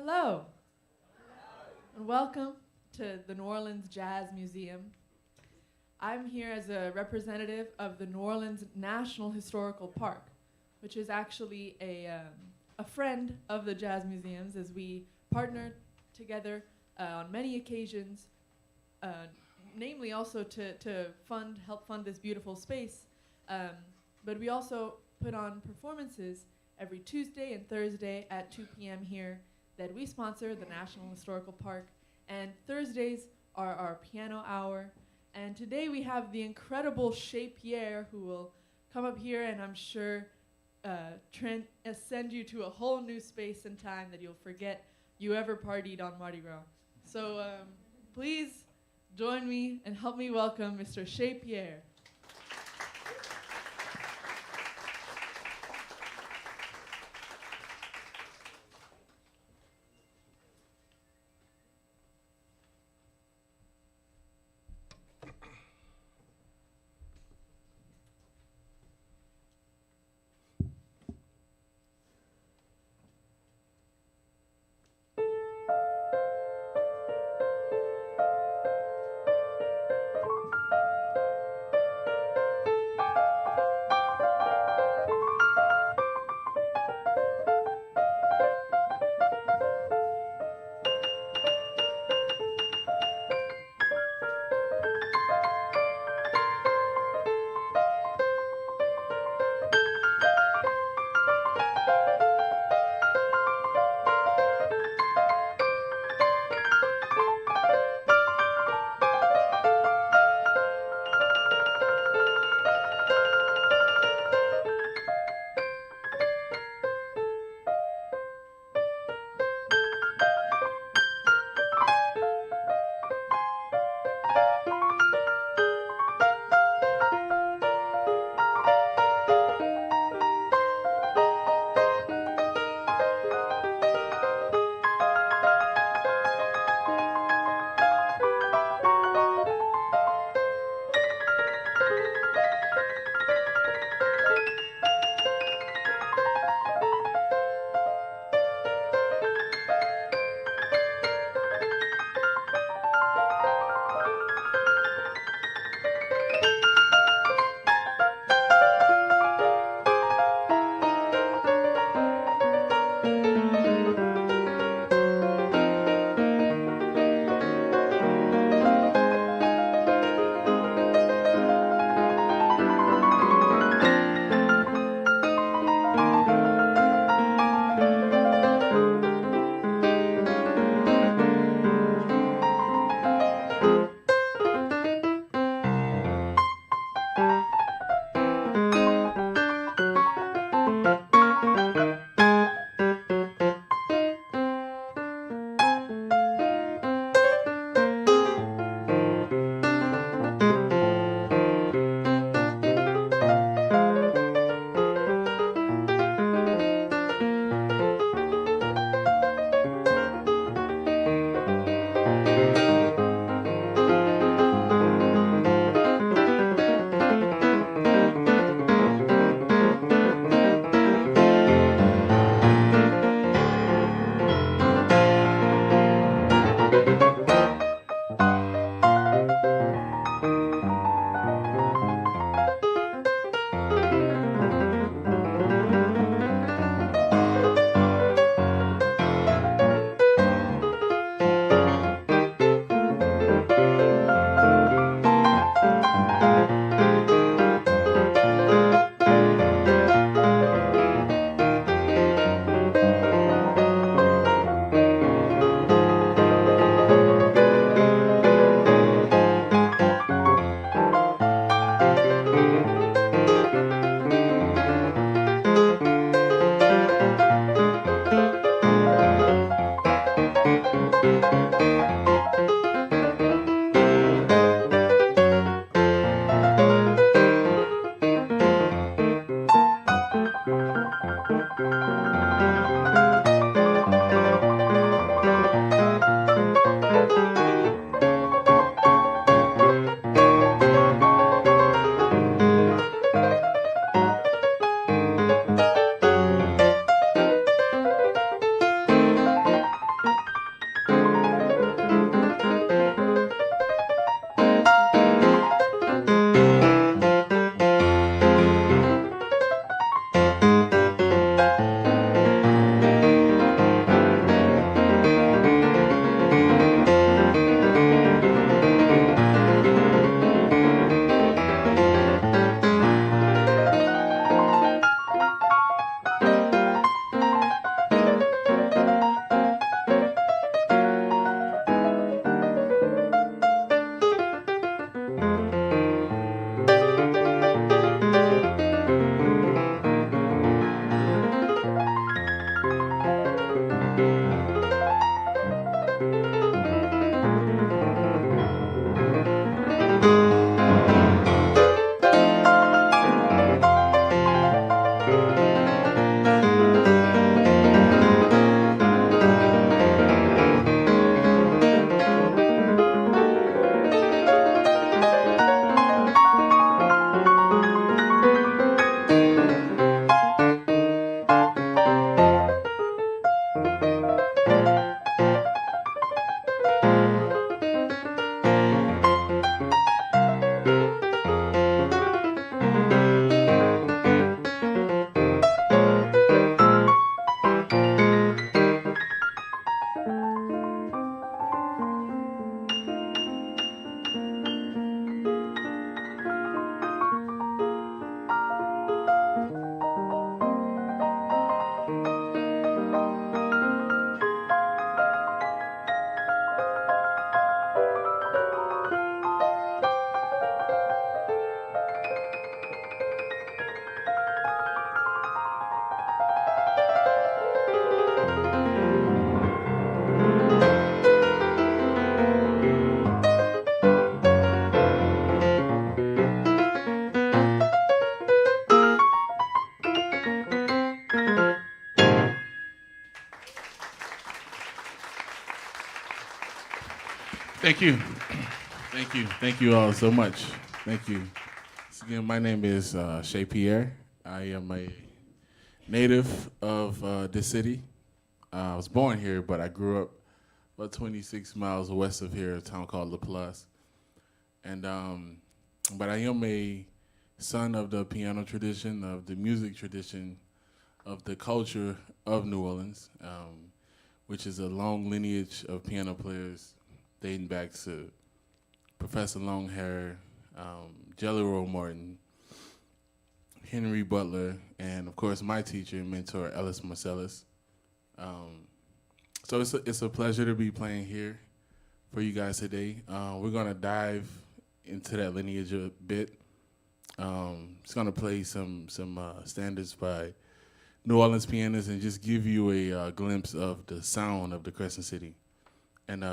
Hello, and welcome to the New Orleans Jazz Museum. I'm here as a representative of the New Orleans National Historical Park, which is actually a friend of the Jazz Museums, as we partner together on many occasions, namely also to help fund this beautiful space. But we also put on performances every Tuesday and Thursday at 2 p.m. here that we sponsor, the National Historical Park. And Thursdays are our piano hour. And today we have the incredible Shea Pierre, who will come up here and I'm sure send you to a whole new space and time that you'll forget you ever partied on Mardi Gras. So please join me and help me welcome Mr. Shea Pierre. Thank you. Thank you. Thank you all so much. Thank you. So again, my name is Shea Pierre. I am a native of this city. I was born here, but I grew up about 26 miles west of here, a town called La Place. And but I am a son of the piano tradition, of the music tradition, of the culture of New Orleans, which is a long lineage of piano players dating back to Professor Longhair, Jelly Roll Morton, Henry Butler, and of course my teacher and mentor, Ellis Marcellus. So it's a pleasure to be playing here for you guys today. We're gonna dive into that lineage a bit. It's gonna play some standards by New Orleans pianists and just give you a glimpse of the sound of the Crescent City. And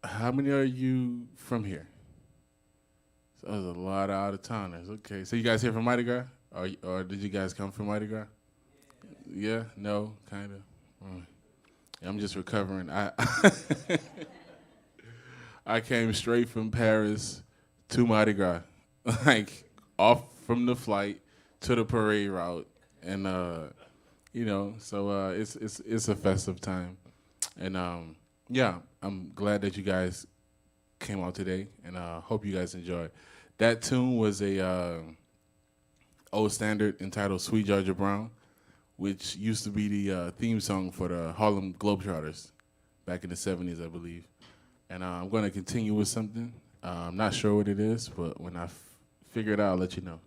how many are you from here? So there's a lot of out-of-towners. Okay, so you guys here from Mardi Gras? Or did you guys come from Mardi Gras? Yeah? No? Kind of? Yeah, I'm just recovering. I came straight from Paris to Mardi Gras, like off from the flight to the parade route. And, so it's a festive time. And, yeah, I'm glad that you guys came out today, and hope you guys enjoy. That tune was a old standard entitled Sweet Georgia Brown, which used to be the theme song for the Harlem Globetrotters back in the 70s, I believe. And I'm going to continue with something. I'm not sure what it is, but when I figure it out, I'll let you know.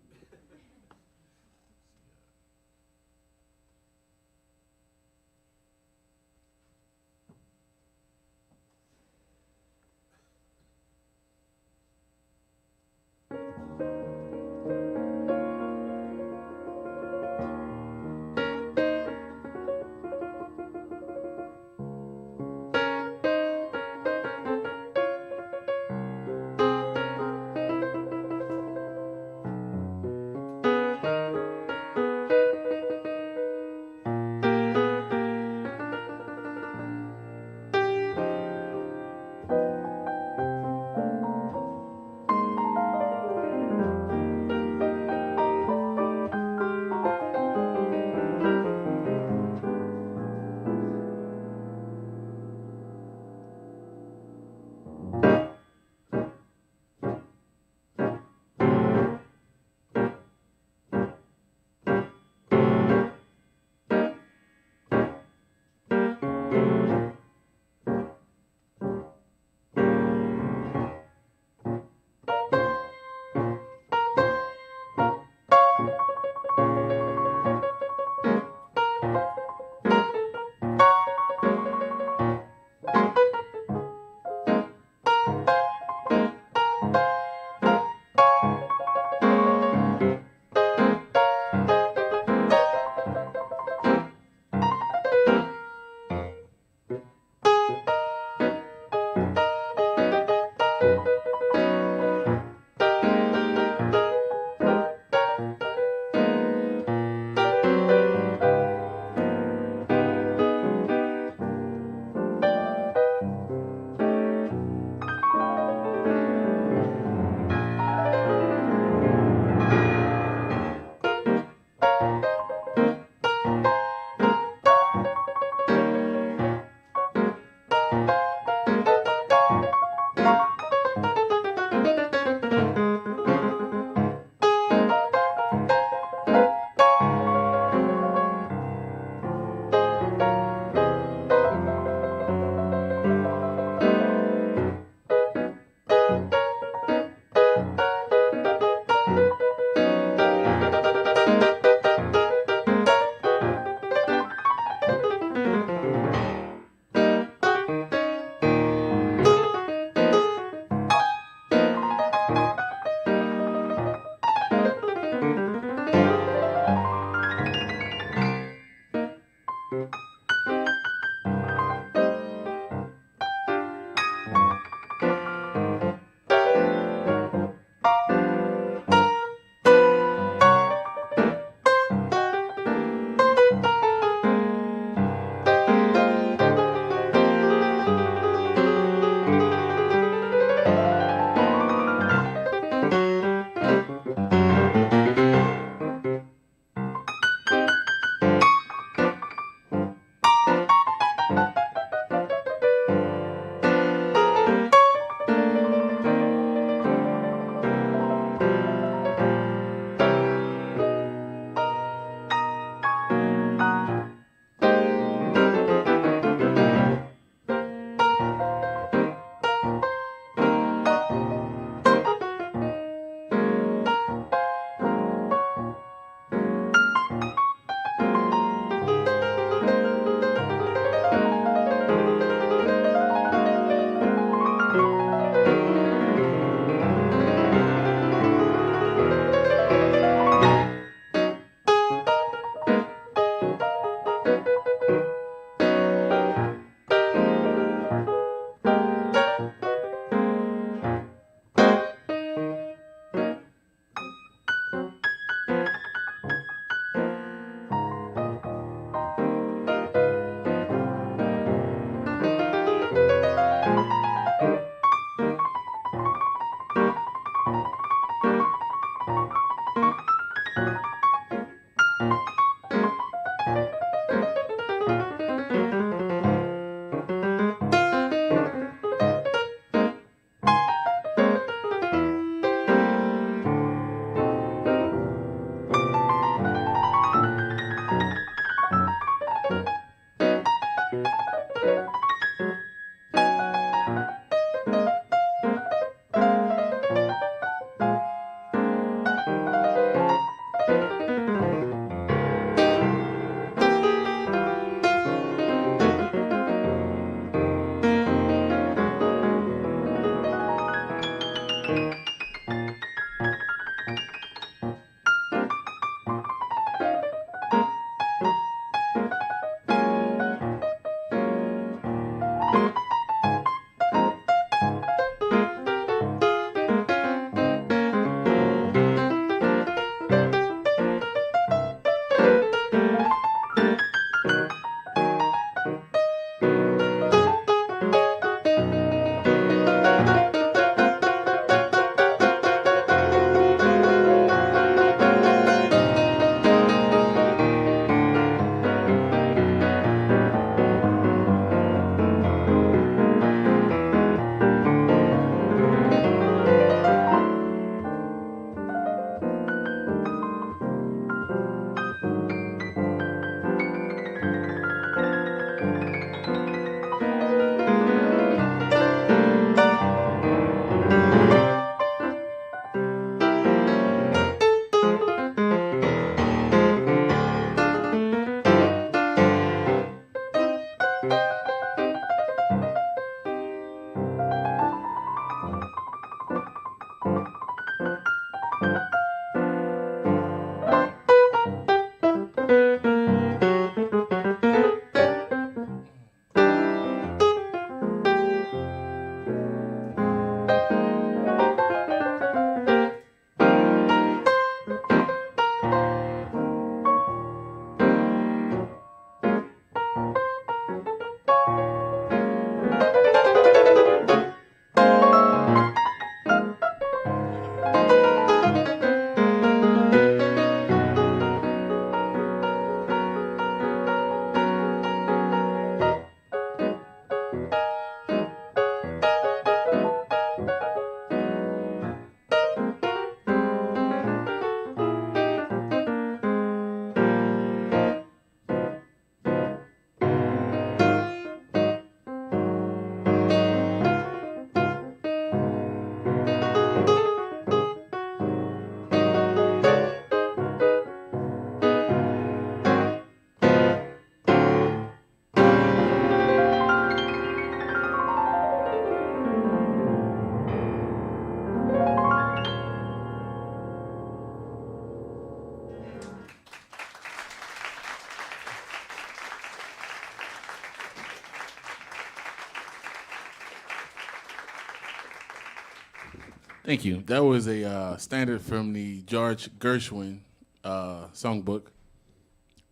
Thank you. That was a standard from the George Gershwin songbook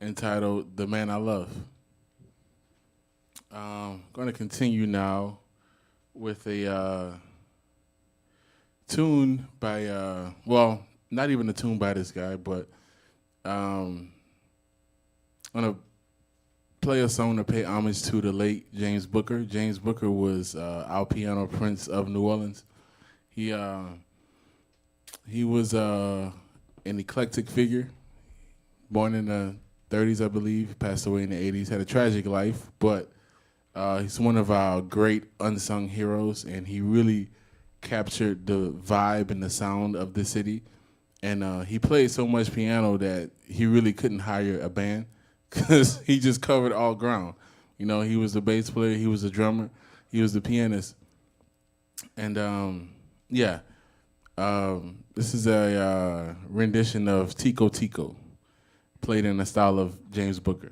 entitled "The Man I Love." I'm going to continue now with a tune by, well, not even a tune by this guy, but I'm going to play a song to pay homage to the late James Booker. James Booker was our piano prince of New Orleans. He was an eclectic figure, born in the 30s, I believe, passed away in the 80s, had a tragic life, but he's one of our great unsung heroes, and he really captured the vibe and the sound of the city. And he played so much piano that he really couldn't hire a band because he just covered all ground. You know, he was the bass player, he was the drummer, he was the pianist. And this is a rendition of Tico Tico, played in the style of James Booker.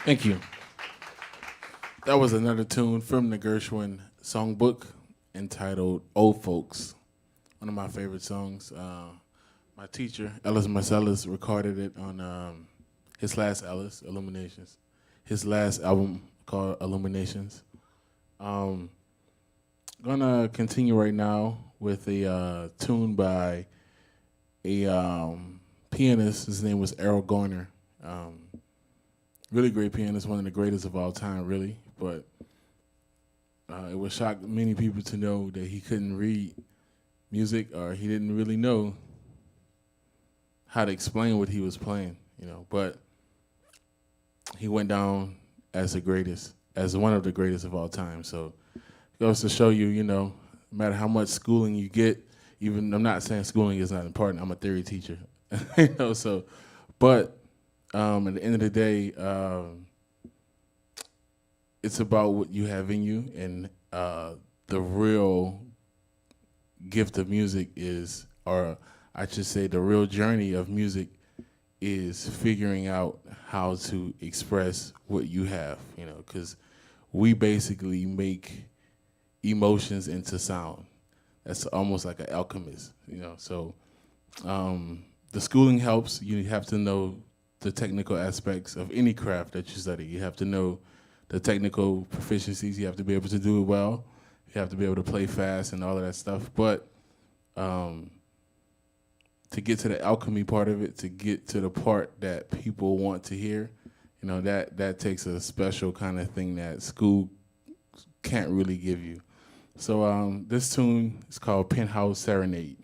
Thank you. That was another tune from the Gershwin songbook entitled Old Folks, one of my favorite songs. My teacher, Ellis Marcellus, recorded it on his last Ellis, Illuminations, his last album called Illuminations. Gonna continue right now with a tune by a pianist. His name was Errol Garner. Really great pianist, one of the greatest of all time, really. But it would shock many people to know that he couldn't read music, or he didn't really know how to explain what he was playing, you know. But he went down as the greatest, as one of the greatest of all time. So it goes to show you, you know, no matter how much schooling you get, even I'm not saying schooling is not important. I'm a theory teacher, you know. So, but at the end of the day, it's about what you have in you, and the real gift of music is, or I should say, the real journey of music is figuring out how to express what you have, you know, because we basically make emotions into sound. That's almost like an alchemist, you know. So the schooling helps. You have to know the technical aspects of any craft that you study. You have to know the technical proficiencies. You have to be able to do it well. You have to be able to play fast and all of that stuff. But to get to the alchemy part of it, to get to the part that people want to hear, you know, that takes a special kind of thing that school can't really give you. So this tune is called Penthouse Serenade.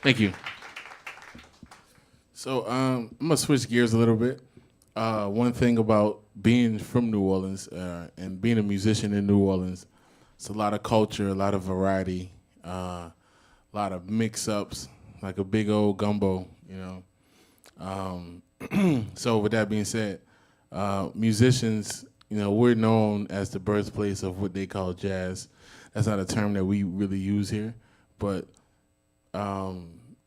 Thank you. So I'm gonna switch gears a little bit. One thing about being from New Orleans and being a musician in New Orleans, it's a lot of culture, a lot of variety, a lot of mix-ups, like a big old gumbo, you know. So with that being said, musicians, you know, we're known as the birthplace of what they call jazz. That's not a term that we really use here, but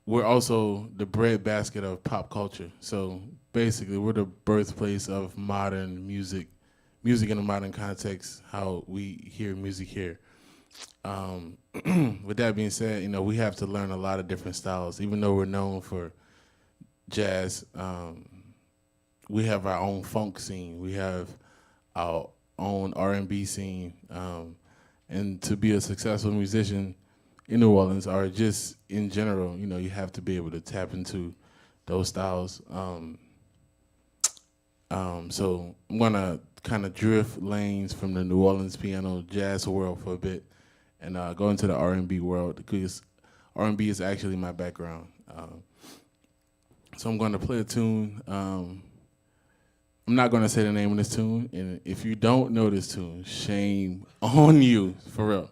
we're also the breadbasket of pop culture. So basically, we're the birthplace of modern music, music in a modern context, how we hear music here. With that being said, you know, we have to learn a lot of different styles. Even though we're known for jazz, we have our own funk scene. We have our own R&B scene. And to be a successful musician in New Orleans, or just in general, you know, you have to be able to tap into those styles. So I'm gonna kind of drift lanes from the New Orleans piano jazz world for a bit, and go into the R&B world, because R&B is actually my background. So I'm gonna play a tune. I'm not gonna say the name of this tune, and if you don't know this tune, shame on you, for real.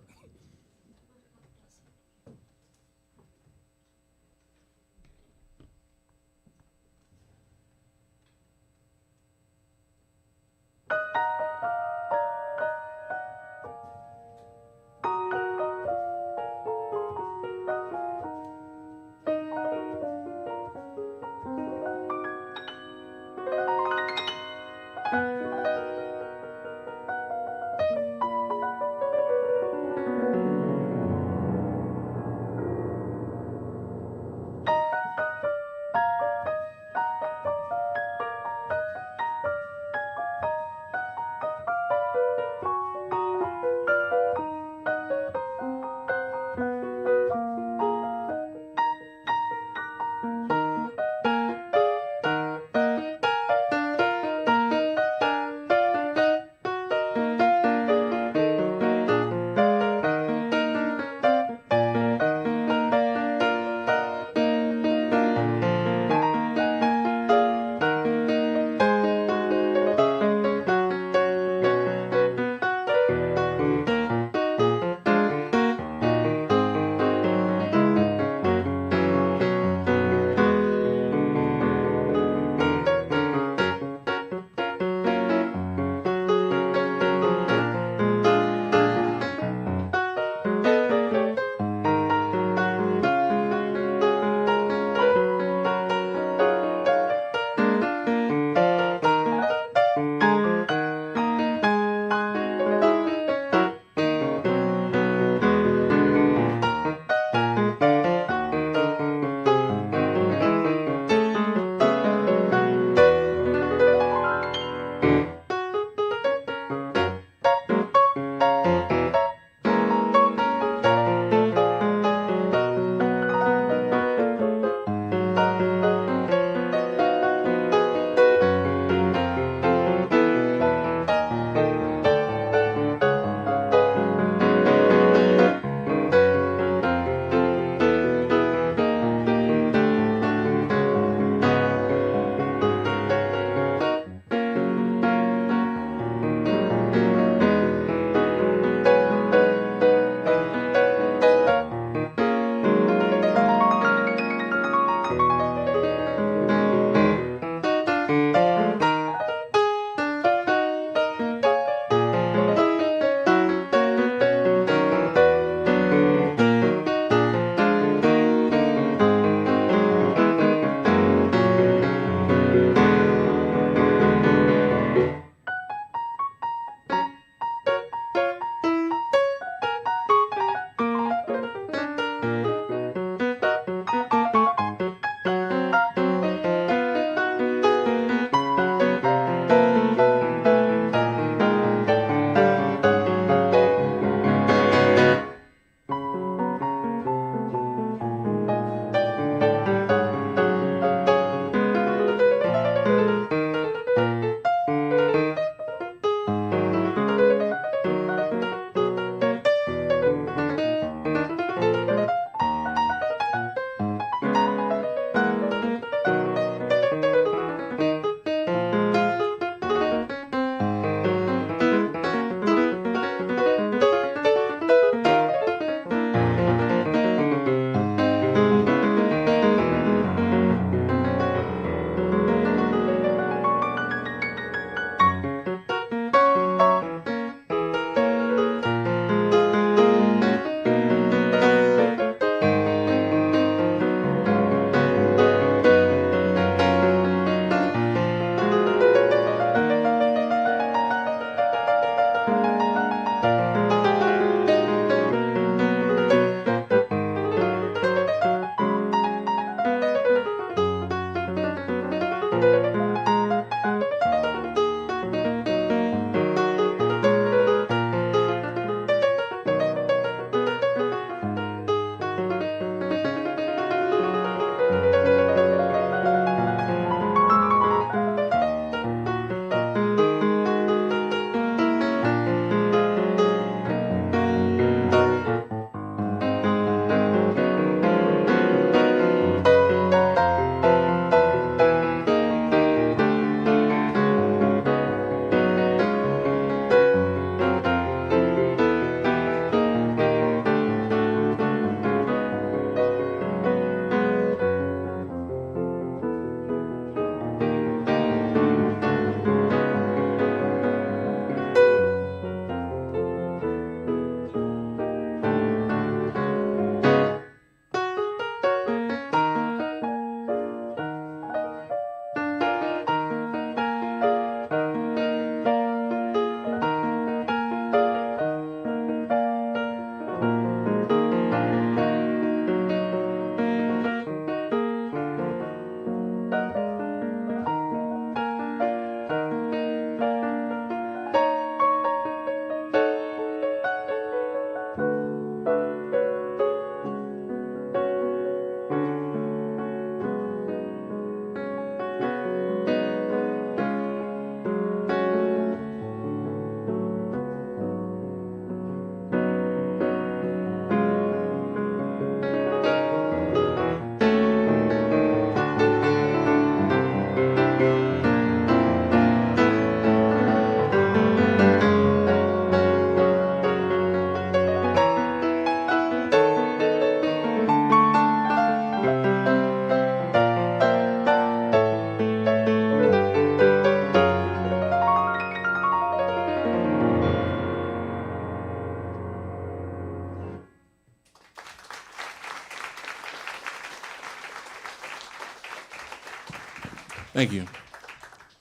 Thank you.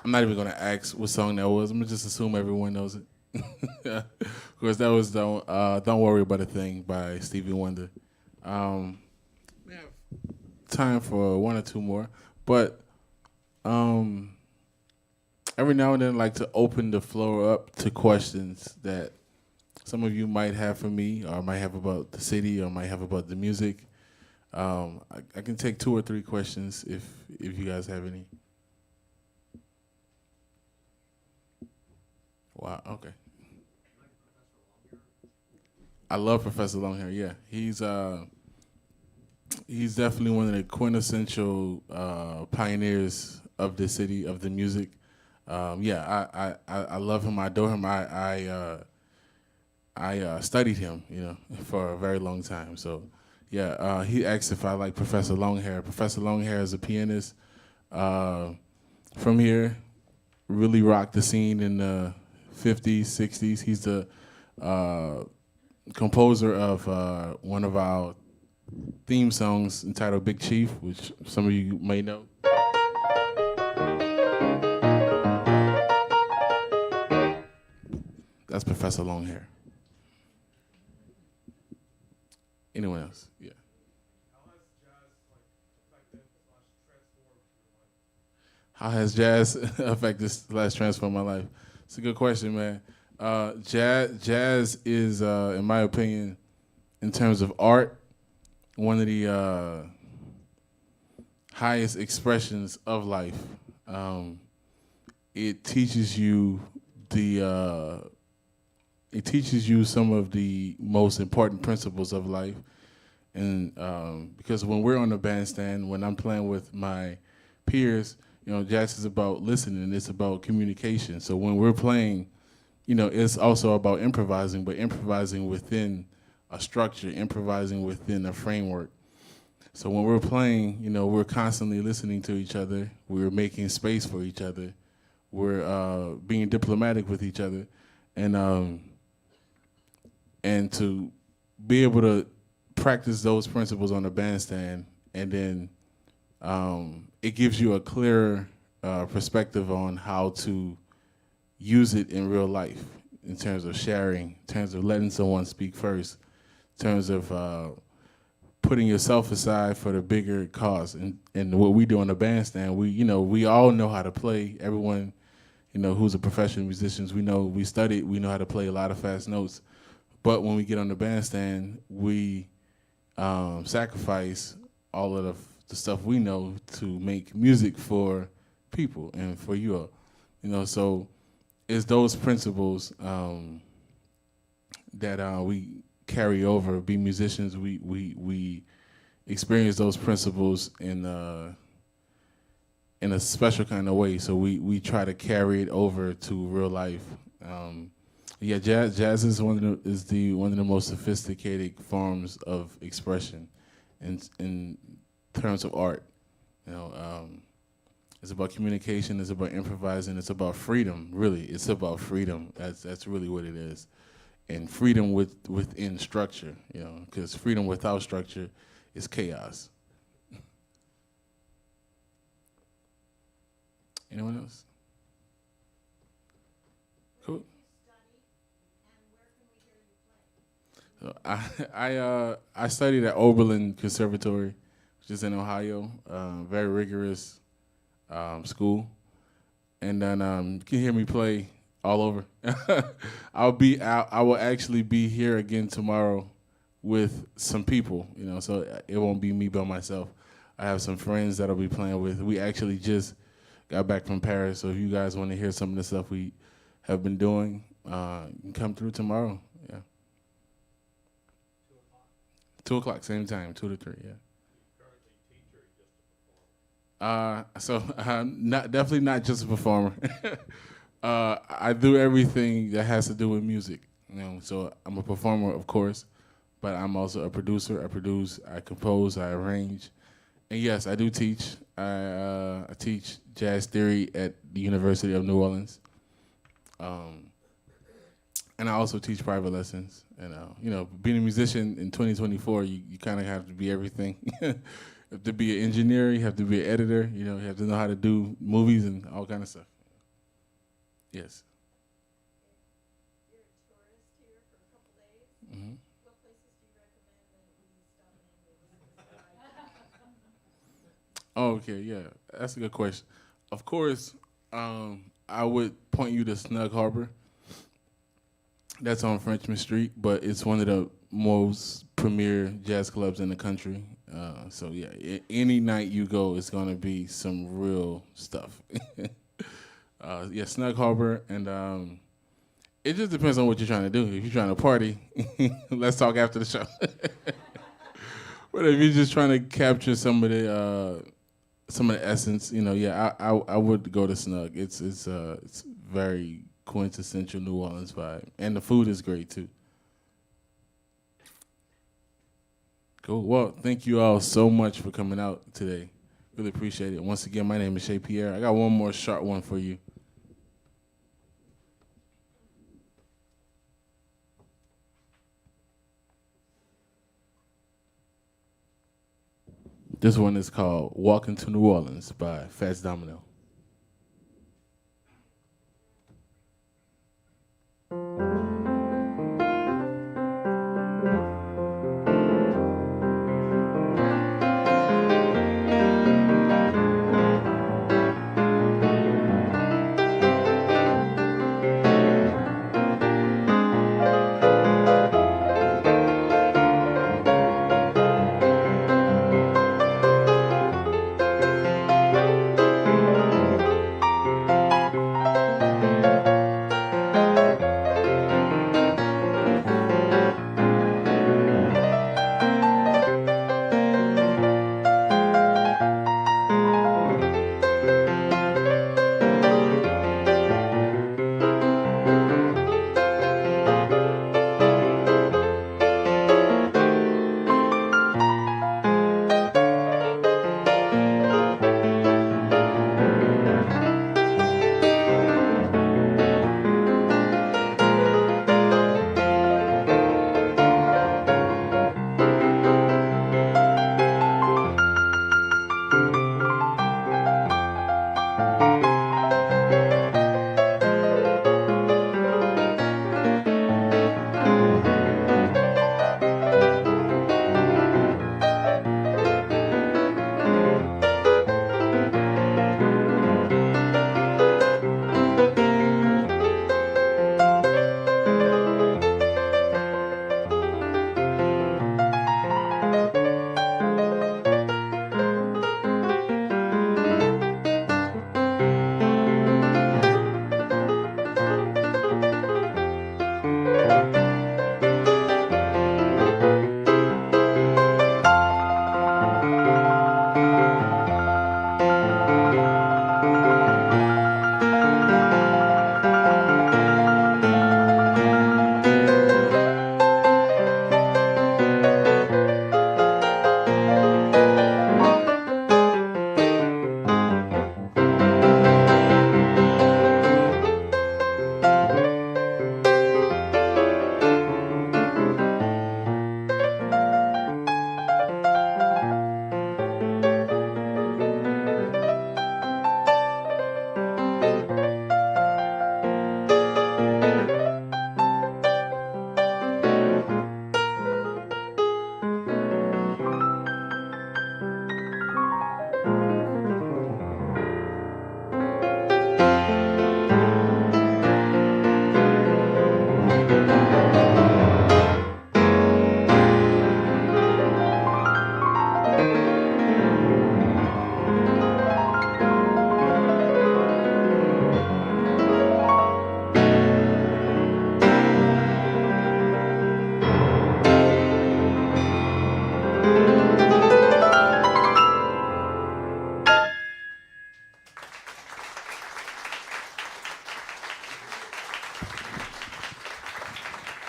I'm not even gonna ask what song that was. I'm gonna just assume everyone knows it. Of course, that was "Don't Worry About a Thing" by Stevie Wonder. We have time for one or two more, but every now and then, I like to open the floor up to questions that some of you might have for me, or might have about the city, or might have about the music. I can take two or three questions if you guys have any. Wow. Okay. I love Professor Longhair. Yeah, he's definitely one of the quintessential pioneers of the city of the music. I love him. I adore him. I studied him, for a very long time. So, yeah, he asked if I like Professor Longhair. Professor Longhair is a pianist from here. Really rocked the scene in the 50s, 60s. He's the composer of one of our theme songs entitled Big Chief, which some of you may know. That's Professor Longhair. Anyone else? Yeah. How has jazz affected / transformed my life? It's a good question, man. Jazz is, in my opinion, in terms of art, one of the highest expressions of life. It teaches you some of the most important principles of life, and because when we're on the bandstand, when I'm playing with my peers, jazz is about listening. It's about communication. So when we're playing, it's also about improvising, but improvising within a structure, improvising within a framework. So when we're playing, we're constantly listening to each other. We're making space for each other. We're being diplomatic with each other, and to be able to practice those principles on the bandstand, and then it gives you a clearer perspective on how to use it in real life, in terms of sharing, in terms of letting someone speak first, in terms of putting yourself aside for the bigger cause. And what we do on the bandstand, we all know how to play. Everyone, who's a professional musician, we studied, we know how to play a lot of fast notes. But when we get on the bandstand, we sacrifice all of the stuff we know to make music for people and for you all. So it's those principles that we carry over. Be musicians, we experience those principles in a special kind of way. So we try to carry it over to real life. Jazz is one of the most sophisticated forms of expression in terms of art. It's about communication. It's about improvising. It's about freedom. Really, it's about freedom. That's really what it is, and freedom within structure. Because freedom without structure is chaos. Anyone else? Cool. So I studied at Oberlin Conservatory, which is in Ohio. Very rigorous school, and then you can hear me play all over. I will actually be here again tomorrow with some people. So it won't be me by myself. I have some friends that I'll be playing with. We actually just got back from Paris, so if you guys want to hear some of the stuff we have been doing, you can come through tomorrow. Yeah. 2 o'clock, same time, 2 to 3. Yeah. Definitely not just a performer. I do everything that has to do with music. So I'm a performer, of course, but I'm also a producer. I produce, I compose, I arrange, and yes, I do teach. I teach jazz theory at the University of New Orleans, and I also teach private lessons. And being a musician in 2024, you kind of have to be everything. have to be an engineer, you have to be an editor, you have to know how to do movies and all kind of stuff. Yes. You're a tourist here for a couple days. Mm-hmm. What places do you recommend that we stop in? Oh, okay, yeah, that's a good question. Of course, I would point you to Snug Harbor. That's on Frenchman Street, but it's one of the most premier jazz clubs in the country. So yeah, any night you go, it's gonna be some real stuff. Yeah, Snug Harbor, and it just depends on what you're trying to do. If you're trying to party, let's talk after the show. But if you're just trying to capture some of the essence, yeah, I would go to Snug. It's very quintessential New Orleans vibe, and the food is great too. Cool. Well, thank you all so much for coming out today. Really appreciate it. Once again, my name is Shea Pierre. I got one more short one for you. This one is called Walking to New Orleans by Fats Domino.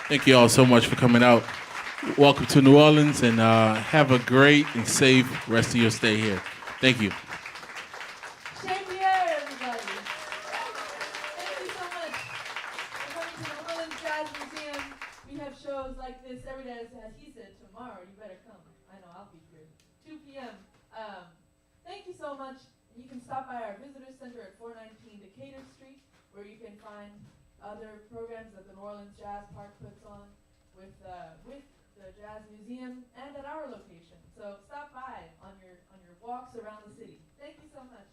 Thank you all so much for coming out. Welcome to New Orleans, and have a great and safe rest of your stay here. Thank you. Shea Pierre, everybody. Thank you so much for coming to the New Orleans Jazz Museum. We have shows like this every day. As he said, tomorrow you better come. I know I'll be here. 2 p.m. Thank you so much. You can stop by our visitor center at 419 Decatur Street, where you can find other programs that the New Orleans Jazz Park puts on with the Jazz Museum and at our location. So stop by on your walks around the city. Thank you so much.